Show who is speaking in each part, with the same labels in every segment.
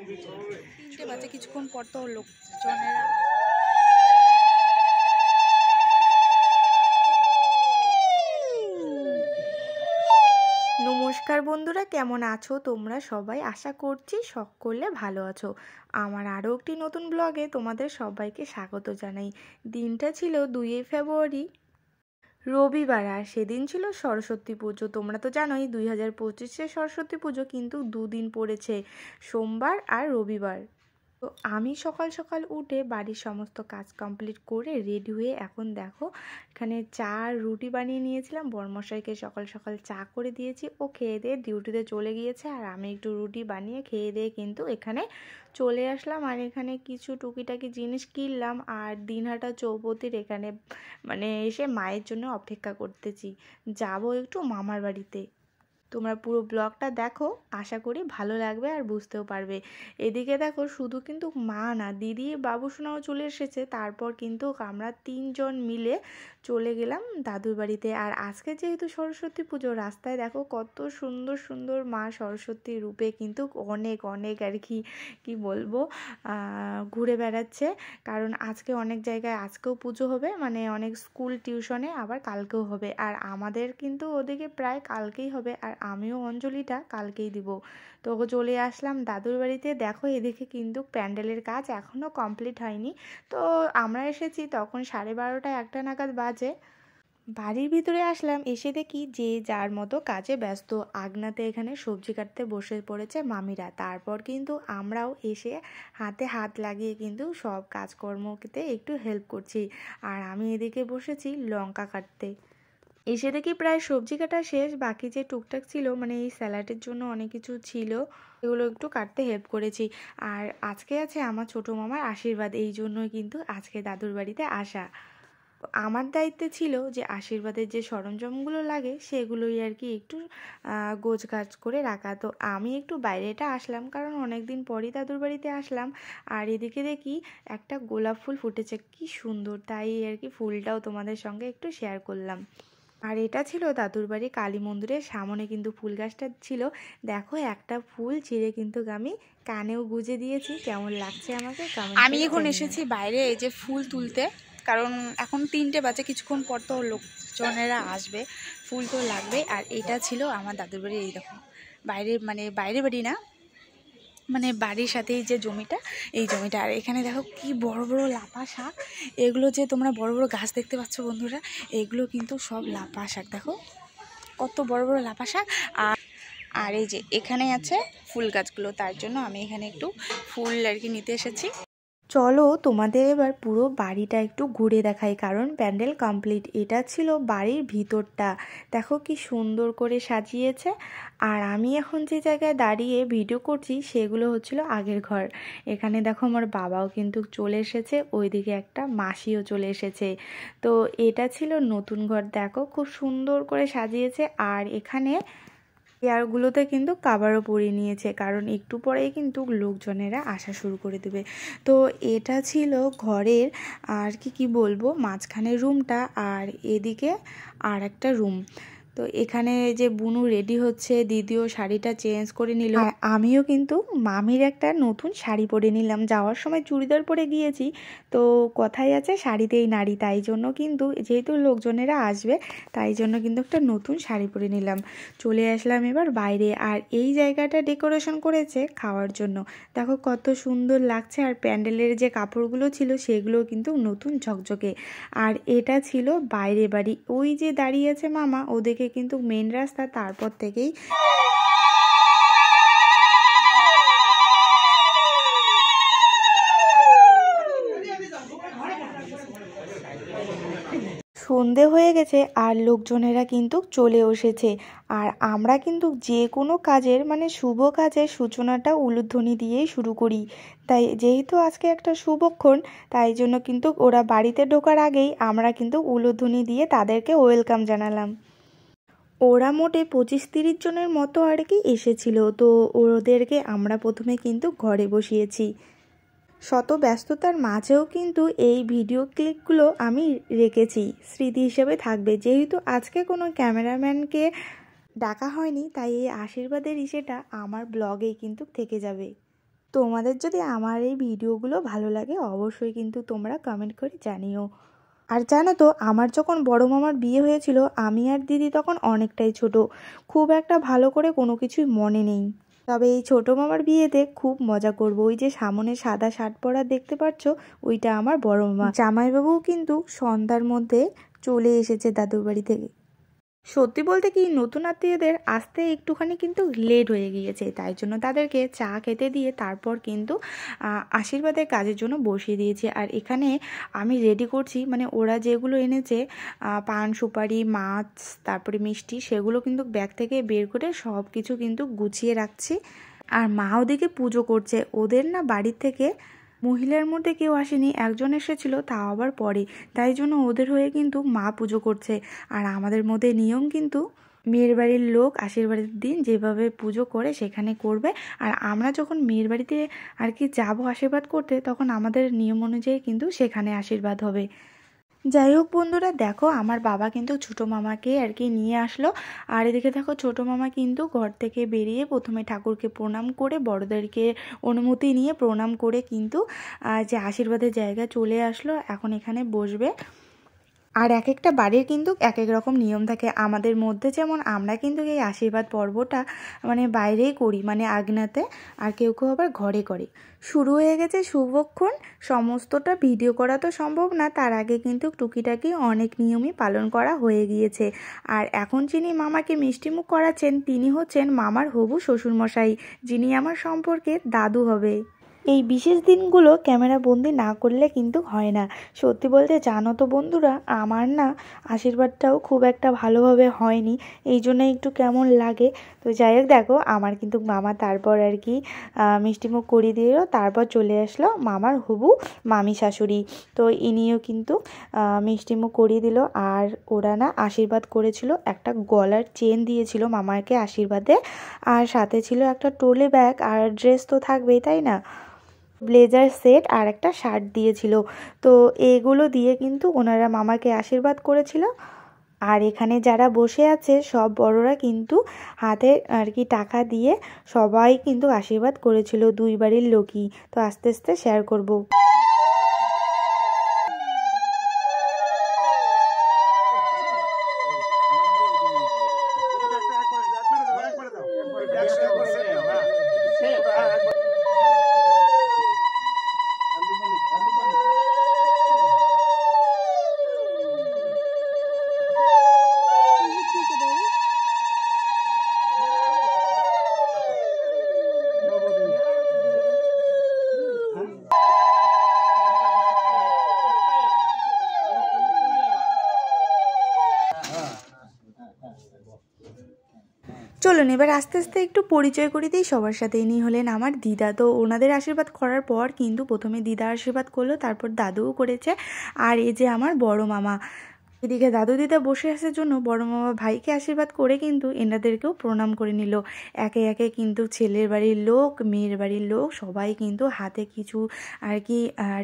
Speaker 1: তিনটে বাজে, কিছুক্ষণ পর তো লোকজনেরা নমস্কার বন্ধুরা, কেমন আছো তোমরা সবাই? আশা করছি সকলে ভালো আছো। আমার আরও একটি নতুন ব্লগে তোমাদের সবাইকে স্বাগত জানাই। দিনটা ছিল 2 ফেব্রুয়ারি, রবিবার, আর সেদিন ছিল সরস্বতী পুজো। তোমরা তো জানোই 2025-এর সরস্বতী পুজো কিন্তু দুদিন পড়েছে, সোমবার আর রবিবার। তো আমি সকাল সকাল উঠে বাড়ির সমস্ত কাজ কমপ্লিট করে রেডি হয়ে এখন দেখো এখানে চা আর রুটি বানিয়ে নিয়েছিলাম। বরমশাইকে সকাল সকাল চা করে দিয়েছি, ও খেয়ে দিয়ে ডিউটিতে চলে গিয়েছে, আর আমি একটু রুটি বানিয়ে খেয়ে দিয়ে কিন্তু এখানে চলে আসলাম। আর এখানে কিছু টুকিটাকি জিনিস কিনলাম, আর দিনহাটা চৌপতির এখানে এসে মায়ের জন্য অপেক্ষা করতেছি। যাব একটু মামার বাড়িতে। তোমরা পুরো ব্লগটা দেখো, আশা করি ভালো লাগবে আর বুঝতেও পারবে। এদিকে দেখো শুধু কিন্তু মা না, দিদি বাবুসোনাও চলে এসেছে। তারপর কিন্তু আমরা 3 জন মিলে চলে গেলাম দাদুর বাড়িতে। আর আজকে যেহেতু সরস্বতী পুজো, রাস্তায় দেখো কত সুন্দর সুন্দর মা সরস্বতী রূপে কিন্তু অনেক অনেক আর কি বলবো ঘুরে বেড়াচ্ছে। কারণ আজকে অনেক জায়গায় আজকেও পুজো হবে, অনেক স্কুল টিউশনে আবার কালকেও হবে। আর আমাদের কিন্তু ওদিকে প্রায় কালকেই হবে, আর আমিও অঞ্জলিটা কালকেই দিব। তো চলে আসলাম দাদুর বাড়িতে। দেখো এদিকে কিন্তু প্যান্ডেলের কাজ এখনও কমপ্লিট হয়নি। তো আমরা এসেছি তখন 12:30 1টা নাগাদ বাজে। বাড়ির ভিতরে আসলাম, এসে দেখি যে যার মতো কাজে ব্যস্ত। আগনাতে এখানে সবজি কাটতে বসে পড়েছে মামিরা। তারপর কিন্তু আমরাও এসে হাতে হাত লাগিয়ে কিন্তু সব কাজকর্মতে একটু হেল্প করছি। আর আমি এদিকে বসেছি লঙ্কা কাটতে। এসে দেখি প্রায় সবজি কাটা শেষ, বাকি যে টুকটাক ছিল এই স্যালাডের জন্য অনেক কিছু ছিল, এগুলো একটু কাটতে হেল্প করেছি। আর আজকে আছে আমার ছোটো মামার আশীর্বাদ, এই জন্যই কিন্তু আজকে দাদুর বাড়িতে আসা। আমার দায়িত্বে ছিল যে আশীর্বাদের যে সরঞ্জামগুলো লাগে সেগুলোই আর কি একটু গোছগাছ করে রাখা। তো আমি একটু বাইরেটা আসলাম, কারণ অনেক দিন পরই দাদুর বাড়িতে আসলাম। আর এদিকে দেখি একটা গোলাপ ফুল ফুটেছে, কি সুন্দর, তাই আর কি ফুলটাও তোমাদের সঙ্গে একটু শেয়ার করলাম। আর এটা ছিল দাদুর বাড়ি কালী মন্দিরের সামনে কিন্তু ফুল গাছটা ছিল। দেখো একটা ফুল ছিঁড়ে কিন্তু আমি কানেও গুজে দিয়েছি। কেমন লাগছে আমাকে আমি এখন এসেছি বাইরে এই যে ফুল তুলতে, কারণ এখন 3টে বাজে, কিছুক্ষণ পর তো লোকজনেরা আসবে, ফুল তো লাগবে। আর এটা ছিল আমার দাদুর বাড়ি। এই দেখো বাইরে বাইরে বাড়ি না, বাড়ির সাথেই যে জমিটা, এই জমিটা। আর এখানে দেখো কি বড় বড় লাপা শাক, এগুলো যে তোমরা বড় বড় গাছ দেখতে পাচ্ছ বন্ধুরা, এগুলো কিন্তু সব লাপা শাক। দেখো কত বড় বড় লাপা শাক। আর এই যে এখানে আছে ফুল গাছগুলো, তার জন্য আমি এখানে একটু ফুল আর কি নিতে এসেছি। চলো তোমাদের এবার পুরো বাড়িটা একটু ঘুরে দেখাই, কারণ প্যান্ডেল কমপ্লিট। এটা ছিল বাড়ির ভিতরটা, দেখো কি সুন্দর করে সাজিয়েছে। আর আমি এখন যে জায়গায় দাঁড়িয়ে ভিডিও করছি সেগুলো হচ্ছিল আগের ঘর। এখানে দেখো আমার বাবাও কিন্তু চলে এসেছে, ওইদিকে একটা মাসিও চলে এসেছে। তো এটা ছিল নতুন ঘর, দেখো খুব সুন্দর করে সাজিয়েছে। আর এখানে চেয়ারগুলোতে কিন্তু কাভারও পরিয়ে নিয়েছে, কারণ একটু পরেই কিন্তু লোকজনেরা আসা শুরু করে দেবে। তো এটা ছিল ঘরের আর কি বলবো মাঝখানের রুমটা, আর এদিকে আর একটা রুম। তো এখানে যে বুনু রেডি হচ্ছে, দিদিও শাড়িটা চেঞ্জ করে নিল, আর আমিও কিন্তু মামির একটা নতুন শাড়ি পরে নিলাম। যাওয়ার সময় চুড়িদার পরে গিয়েছি, তো কথাই আছে শাড়িতেই নারী, তাই জন্য কিন্তু যেহেতু লোকজনেরা আসবে তাই জন্য কিন্তু একটা নতুন শাড়ি পরে নিলাম। চলে আসলাম এবার বাইরে। আর এই জায়গাটা ডেকোরেশন করেছে খাওয়ার জন্য, দেখো কত সুন্দর লাগছে। আর প্যান্ডেলের যে কাপড়গুলো ছিল সেগুলো কিন্তু নতুন ঝকঝকে। আর এটা ছিল বাইরে বাড়ি, ওই যে দাঁড়িয়ে আছে মামা, ওদিকে কিন্তু মেন রাস্তা, তারপর থেকেই সন্ধে হয়ে গেছে আর লোকজনেরা কিন্তু চলে এসেছে। আর আমরা কিন্তু যে কোনো কাজের শুভ কাজের সূচনাটা উলুধ্বনি দিয়েই শুরু করি। তাই যেহেতু আজকে একটা শুভক্ষণ, তাই জন্য কিন্তু ওরা বাড়িতে ঢোকার আগেই আমরা কিন্তু উলুধ্বনি দিয়ে তাদেরকে ওয়েলকাম জানালাম। ওরা মোটে 25-30 জনের মতো আর কি এসেছিল। তো ওদেরকে আমরা প্রথমে কিন্তু ঘরে বসিয়েছি। শত ব্যস্ততার মাঝেও কিন্তু এই ভিডিও ক্লিপগুলো আমি রেখেছি, স্মৃতি হিসেবে থাকবে। যেহেতু আজকে কোনো ক্যামেরাম্যানকে ডাকা হয়নি, তাই এই আশীর্বাদের ইসেটা আমার ব্লগেই কিন্তু থেকে যাবে। তোমাদের যদি আমার এই ভিডিওগুলো ভালো লাগে অবশ্যই কিন্তু তোমরা কমেন্ট করে জানিও। আর জানো তো, আমার যখন বড় মামার বিয়ে হয়েছিল আমি আর দিদি তখন অনেকটাই ছোট, খুব একটা ভালো করে কোনো কিছুই মনে নেই। তবে এই ছোট মামার বিয়েতে খুব মজা করব। ওই যে সামনে সাদা শার্ট পরা দেখতে পাচ্ছ, ওইটা আমার বড় মামা। জামাইবাবুও কিন্তু সন্ধ্যার মধ্যে চলে এসেছে দাদুর বাড়ি থেকে। সত্যি বলতে কি, নতুন আত্মীয়দের আসতে একটুখানি কিন্তু লেট হয়ে গিয়েছে, তাই জন্য তাদেরকে চা খেতে দিয়ে তারপর কিন্তু আশীর্বাদের কাজের জন্য বসিয়ে দিয়েছি। আর এখানে আমি রেডি করছি, মানে ওরা যেগুলো এনেছে পান সুপারি মাছ তারপরে মিষ্টি, সেগুলো কিন্তু ব্যাগ থেকে বের করে সব কিছু কিন্তু গুছিয়ে রাখছি। আর মা ওদিকে পুজো করছে। ওদের না বাড়ির থেকে মহিলার মধ্যে কেউ আসেনি, একজন এসেছিল, তাও আবার পরে, তাই জন্য ওদের হয়ে কিন্তু মা পুজো করছে। আর আমাদের মধ্যে নিয়ম কিন্তু মেয়ের বাড়ির লোক আশীর্বাদের দিন যেভাবে পুজো করে সেখানে করবে। আর আমরা যখন মেয়ের বাড়িতে আর কি যাবো আশীর্বাদ করতে, তখন আমাদের নিয়ম অনুযায়ী কিন্তু সেখানে আশীর্বাদ হবে। যাই হোক বন্ধুরা, দেখো আমার বাবা কিন্তু ছোটো মামাকে আর কি নিয়ে আসলো। আর এদিকে দেখো ছোটো মামা কিন্তু ঘর থেকে বেরিয়ে প্রথমে ঠাকুরকে প্রণাম করে বড়দেরকে অনুমতি নিয়ে প্রণাম করে কিন্তু যে আশীর্বাদের জায়গা চলে আসলো, এখন এখানে বসবে। আর এক একটা বাড়ির কিন্তু এক এক রকম নিয়ম থাকে। আমাদের মধ্যে যেমন আমরা কিন্তু এই আশীর্বাদ পর্বটা মানে বাইরেই করি, মানে আগনাতে, আর কেউ কেউ আবার ঘরে করে। শুরু হয়ে গেছে শুভক্ষণ। সমস্তটা ভিডিও করা তো সম্ভব না, তার আগে কিন্তু টুকিটাকি অনেক নিয়মই পালন করা হয়ে গিয়েছে। আর এখন যিনি মামাকে মিষ্টিমুখ করাচ্ছেন তিনি হচ্ছেন মামার হবু শ্বশুরমশাই, যিনি আমার সম্পর্কে দাদু হবে। এই বিশেষ দিনগুলো ক্যামেরা বন্দি না করলে কিন্তু হয় না। সত্যি বলতে জানো তো বন্ধুরা, আমার না আশীর্বাদটাও খুব একটা ভালোভাবে হয়নি, এই জন্য একটু কেমন লাগে। তো যাই হোক, দেখো আমার কিন্তু মামা তারপর আর কি মিষ্টিমুখ করিয়ে দিল। তারপর চলে আসলো মামার হবু মামি শাশুড়ি। তো ইনিও কিন্তু মিষ্টিমুখ করিয়ে দিল। আর ওরা না আশীর্বাদ করেছিল, একটা গলার চেন দিয়েছিল মামাকে আশীর্বাদে, আর সাথে ছিল একটা ট্রলি ব্যাগ, আর ড্রেস তো থাকবেই তাই না, ব্লেজার সেট আর একটা শার্ট দিয়েছিল। তো এগুলো দিয়ে কিন্তু ওনারা মামাকে আশীর্বাদ করেছিল। আর এখানে যারা বসে আছে সব বড়রা কিন্তু হাতে আর কি টাকা দিয়ে সবাই কিন্তু আশীর্বাদ করেছিল, দুই বাড়ির লোকই। তো আস্তে আস্তে শেয়ার করব। চলুন এবার আস্তে আস্তে একটু পরিচয় করে দিই সবার সাথে। ইনি হলেন আমার দিদা। তো ওনাদের আশীর্বাদ করার পর কিন্তু প্রথমে দিদা আশীর্বাদ করলো, তারপর দাদুও করেছে। আর এই যে আমার বড় মামা, এদিকে দাদু দিদা বসে আসার জন্য বড় মামা ভাইকে আশীর্বাদ করে কিন্তু এনাদেরকেও প্রণাম করে নিল। একে একে কিন্তু ছেলের বাড়ির লোক মেয়ের বাড়ির লোক সবাই কিন্তু হাতে কিছু আর কি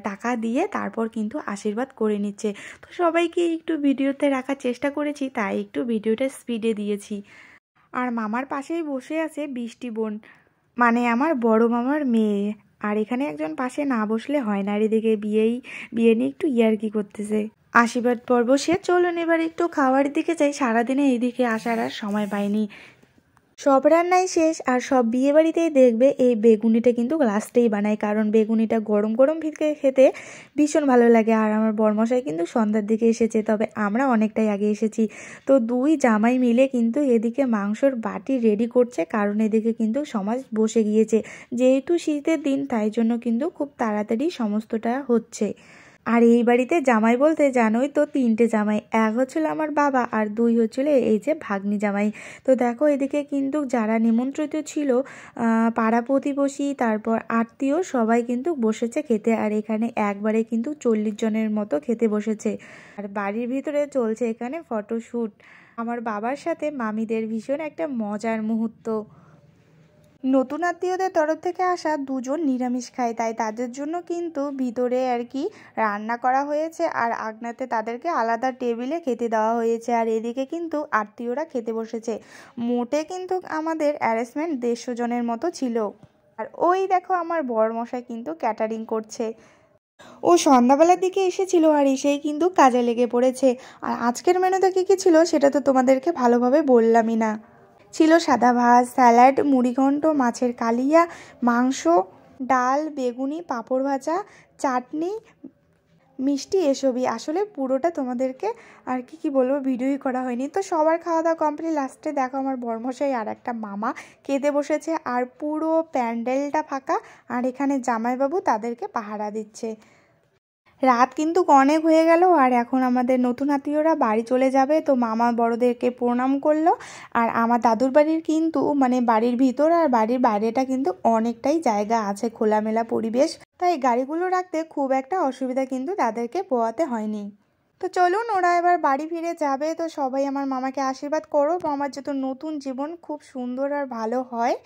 Speaker 1: টাকা দিয়ে তারপর কিন্তু আশীর্বাদ করে নিচ্ছে। তো সবাইকে একটু ভিডিওতে রাখার চেষ্টা করেছি, তাই একটু ভিডিওটা স্পিডে দিয়েছি। আর মামার পাশেই বসে আছে বৃষ্টি বোন, মানে আমার বড় মামার মেয়ে। আর এখানে একজন পাশে না বসলে হয় না। আর এদিকে বিয়ে নিয়ে একটু ইয়ার্কি করতেছে। আশীর্বাদ পর্ব শেষ, চলুন এবার একটু খাওয়ার দিকে যাই। সারাদিনে এইদিকে আসার আর সময় পাইনি। সব রান্নাই শেষ, আর সব বিয়ে বাড়িতেই দেখবে এই বেগুনিটা কিন্তু লাস্টেই বানায়, কারণ বেগুনিটা গরম গরম খেতে ভীষণ ভালো লাগে। আর আমার বরমশাই কিন্তু সন্ধ্যার দিকে এসেছে, তবে আমরা অনেকটাই আগে এসেছি। তো দুই জামাই মিলে কিন্তু এদিকে মাংসর বাটি রেডি করছে, কারণ এদিকে কিন্তু সমাজ বসে গিয়েছে। যেহেতু শীতের দিন তাই জন্য কিন্তু খুব তাড়াতাড়ি সমস্তটা হচ্ছে। আর এই বাড়িতে জামাই বলতে জানোই তো, তিনটে জামাই, এক হচ্ছিল আমার বাবা আর দুই হচ্ছিল এই যে ভাগ্নি জামাই। তো দেখো এদিকে কিন্তু যারা নিমন্ত্রিত ছিল পাড়া প্রতিবেশী তারপর আত্মীয় সবাই কিন্তু বসেছে খেতে। আর এখানে একবারে কিন্তু 40 জনের মতো খেতে বসেছে। আর বাড়ির ভিতরে চলছে এখানে ফটোশ্যুট। আমার বাবার সাথে মামিদের ভীষণ একটা মজার মুহূর্ত। নতুন আত্মীয়দের তরফ থেকে আসা দুজন নিরামিষ খায়, তাই তাদের জন্য কিন্তু ভিতরে আর কি রান্না করা হয়েছে, আর আগনাতে তাদেরকে আলাদা টেবিলে খেতে দেওয়া হয়েছে। আর এদিকে কিন্তু আত্মীয়রা খেতে বসেছে। মোটে কিন্তু আমাদের অ্যারেঞ্জমেন্ট 150 জনের মতো ছিল। আর ওই দেখো আমার বরমশাই কিন্তু ক্যাটারিং করছে। ও সন্ধ্যাবেলার দিকে এসেছিল আর এসেই কিন্তু কাজে লেগে পড়েছে। আর আজকের মেনুতে কী কী ছিল সেটা তো তোমাদেরকে ভালোভাবে বললামই না। ছিল সাদা ভাত, স্যালাড, মুড়িঘণ্ট, মাছের কালিয়া, মাংস, ডাল, বেগুনি, পাঁপড় ভাজা, চাটনি, মিষ্টি, এসবই। আসলে পুরোটা তোমাদেরকে আর কি বলবো ভিডিওই করা হয়নি। তো সবার খাওয়া দাওয়া কমপ্লিট। লাস্টে দেখো আমার বরমশাই আর একটা মামা খেতে বসেছে আর পুরো প্যান্ডেলটা ফাঁকা। আর এখানে জামাইবাবু তাদেরকে পাহারা দিচ্ছে। রাত কিন্তু অনেক হয়ে গেল আর এখন আমাদের নতুন আত্মীয়রা বাড়ি চলে যাবে। তো মামা বড়দেরকে প্রণাম করলো। আর আমার দাদুর বাড়ির কিন্তু বাড়ির ভিতর আর বাড়ির বাইরেটা কিন্তু অনেকটাই জায়গা আছে, খোলামেলা পরিবেশ, তাই গাড়িগুলো রাখতে খুব একটা অসুবিধা কিন্তু তাদেরকে পোহাতে হয়নি। তো চলুন ওরা এবার বাড়ি ফিরে যাবে। তো সবাই আমার মামাকে আশীর্বাদ করো, মামার যত নতুন জীবন খুব সুন্দর আর ভালো হয়।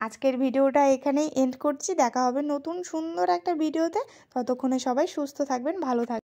Speaker 1: আজকের ভিডিওটা এখানেই এন্ড করছি। দেখা হবে নতুন সুন্দর একটা ভিডিওতে। ততক্ষণে সবাই সুস্থ থাকবেন, ভালো থাকবেন।